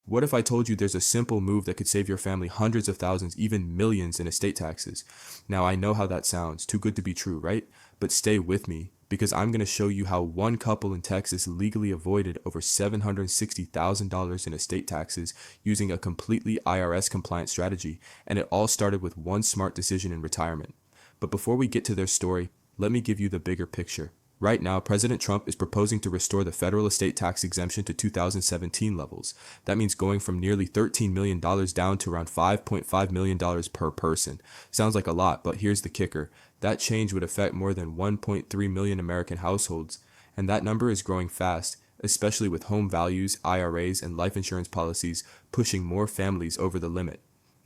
What if I told you there's a simple move that could save your family hundreds of thousands, even millions in estate taxes? Now I know how that sounds, too good to be true, right? But stay with me, because I'm going to show you how one couple in Texas legally avoided over $760,000 in estate taxes using a completely IRS compliant strategy, and it all started with one smart decision in retirement. But before we get to their story, let me give you the bigger picture. Right now, President Trump is proposing to restore the federal estate tax exemption to 2017 levels. That means going from nearly $13 million down to around $5.5 million per person. Sounds like a lot, but here's the kicker. That change would affect more than 1.3 million American households, and that number is growing fast, especially with home values, IRAs, and life insurance policies pushing more families over the limit.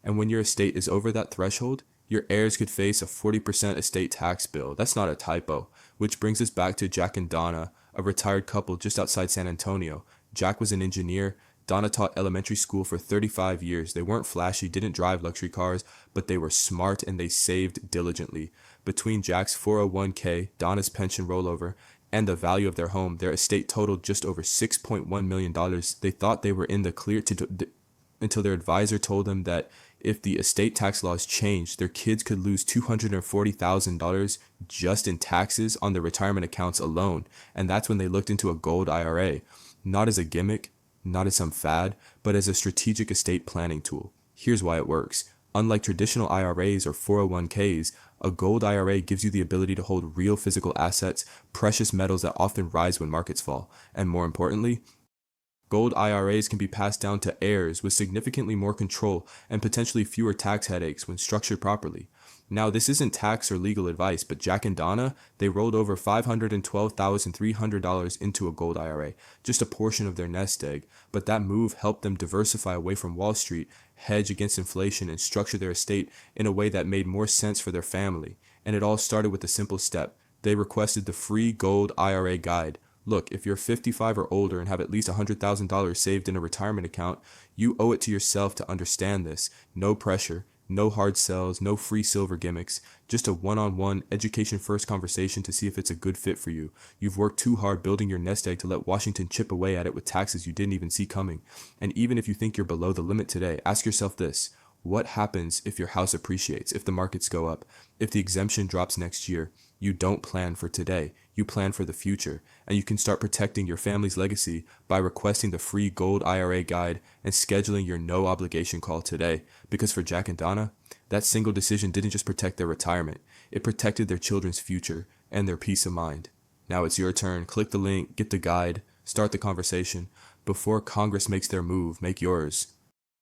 And when your estate is over that threshold, your heirs could face a 40% estate tax bill. That's not a typo. Which brings us back to Jack and Donna, a retired couple just outside San Antonio. Jack was an engineer. Donna taught elementary school for 35 years. They weren't flashy, didn't drive luxury cars, but they were smart and they saved diligently. Between Jack's 401k, Donna's pension rollover, and the value of their home, their estate totaled just over $6.1 million. They thought they were in the clear until their advisor told them that if the estate tax laws changed, their kids could lose $240,000 just in taxes on their retirement accounts alone. And that's when they looked into a Gold IRA, not as a gimmick, not as some fad, but as a strategic estate planning tool. Here's why it works. Unlike traditional IRAs or 401ks, a Gold IRA gives you the ability to hold real physical assets, precious metals that often rise when markets fall. And more importantly, Gold IRAs can be passed down to heirs with significantly more control and potentially fewer tax headaches when structured properly. Now, this isn't tax or legal advice, but Jack and Donna, they rolled over $512,300 into a Gold IRA, just a portion of their nest egg, but that move helped them diversify away from Wall Street, hedge against inflation, and structure their estate in a way that made more sense for their family. And it all started with a simple step. They requested the free Gold IRA guide. Look, if you're 55 or older and have at least $100,000 saved in a retirement account, you owe it to yourself to understand this. No pressure, no hard sells, no free silver gimmicks, just a one-on-one, education-first conversation to see if it's a good fit for you. You've worked too hard building your nest egg to let Washington chip away at it with taxes you didn't even see coming. And even if you think you're below the limit today, ask yourself this. What happens if your house appreciates, if the markets go up, if the exemption drops next year? You don't plan for today, you plan for the future, and you can start protecting your family's legacy by requesting the free Gold IRA guide and scheduling your no obligation call today. Because for Jack and Donna, that single decision didn't just protect their retirement, it protected their children's future and their peace of mind. Now it's your turn. Click the link, get the guide, start the conversation. Before Congress makes their move, make yours.